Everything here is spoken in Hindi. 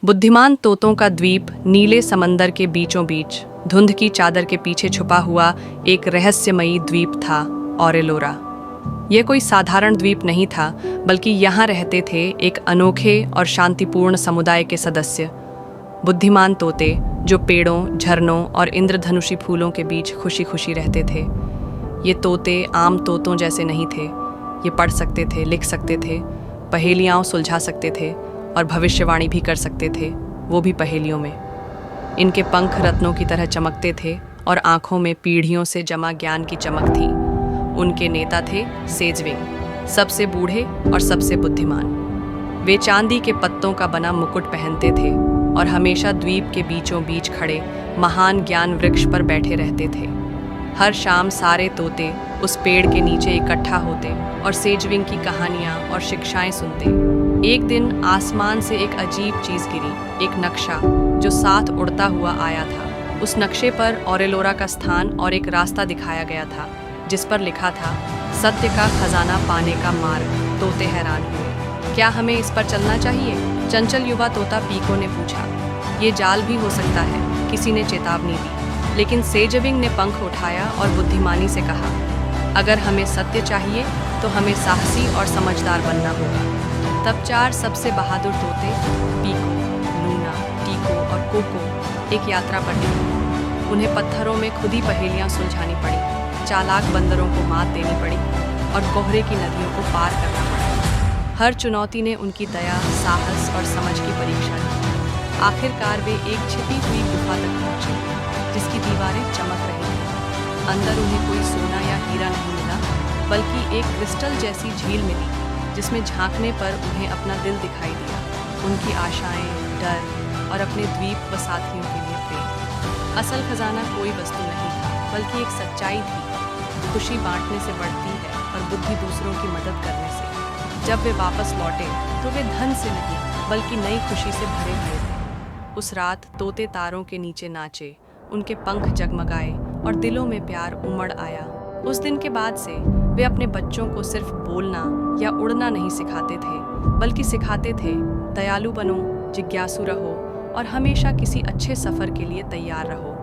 बुद्धिमान तोतों का द्वीप नीले समंदर के बीचों बीच धुंध की चादर के पीछे छुपा हुआ एक रहस्यमयी द्वीप था, ऑरेलोरा। यह कोई साधारण द्वीप नहीं था, बल्कि यहाँ रहते थे एक अनोखे और शांतिपूर्ण समुदाय के सदस्य, बुद्धिमान तोते जो पेड़ों, झरनों और इंद्रधनुषी फूलों के बीच खुशी खुशी रहते थे। ये तोते आम तोतों जैसे नहीं थे। ये पढ़ सकते थे, लिख सकते थे, पहेलियाँ सुलझा सकते थे और भविष्यवाणी भी कर सकते थे, वो भी पहेलियों में। इनके पंख रत्नों की तरह चमकते थे और आंखों में पीढ़ियों से जमा ज्ञान की चमक थी। उनके नेता थे सेजविंग, सबसे बूढ़े और सबसे बुद्धिमान। वे चांदी के पत्तों का बना मुकुट पहनते थे और हमेशा द्वीप के बीचों बीच खड़े महान ज्ञान वृक्ष पर बैठे रहते थे। हर शाम सारे तोते उस पेड़ के नीचे इकट्ठा होते और सेजविंग की कहानियाँ और शिक्षाएं सुनते। एक दिन आसमान से एक अजीब चीज़ गिरी, एक नक्शा जो साथ उड़ता हुआ आया था। उस नक्शे पर ऑरेलोरा का स्थान और एक रास्ता दिखाया गया था, जिस पर लिखा था, सत्य का खजाना पाने का मार्ग। तोते हैरान हुए। क्या हमें इस पर चलना चाहिए? चंचल युवा तोता पीको ने पूछा। ये जाल भी हो सकता है, किसी ने चेतावनी दी। लेकिन सेजविंग ने पंख उठाया और बुद्धिमानी से कहा, अगर हमें सत्य चाहिए तो हमें साहसी और समझदार बनना होगा। तब चार सबसे बहादुर तोते, पीको, लूना, टीको और कोको, एक यात्रा पर निकले। उन्हें पत्थरों में खुद ही पहेलियाँ सुलझानी पड़ी, चालाक बंदरों को मात देनी पड़ी और कोहरे की नदियों को पार करना पड़ा। हर चुनौती ने उनकी दया, साहस और समझ की परीक्षा की। आखिरकार वे एक छिपी हुई गुफा तक पहुंचे, जिसकी दीवारें चमक रही थीं। अंदर उन्हें कोई सोना या हीरा नहीं मिला, बल्कि एक क्रिस्टल जैसी झील मिली, जिसमें झांकने पर उन्हें अपना दिल दिखाई दिया, उनकी आशाएं, डर और अपने द्वीप व साथियों के लिए प्रेम। असल खजाना कोई वस्तु नहीं था, बल्कि एक सच्चाई थी। खुशी बांटने से बढ़ती है और बुद्धि दूसरों की मदद करने से। जब वे वापस लौटे तो वे धन से नहीं, बल्कि नई खुशी से भरे हुए थे। उस रात तोते तारों के नीचे नाचे, उनके पंख जगमगाए और दिलों में प्यार उमड़ आया। उस दिन के बाद से वे अपने बच्चों को सिर्फ बोलना या उड़ना नहीं सिखाते थे, बल्कि सिखाते थे, दयालु बनो, जिज्ञासु रहो और हमेशा किसी अच्छे सफर के लिए तैयार रहो।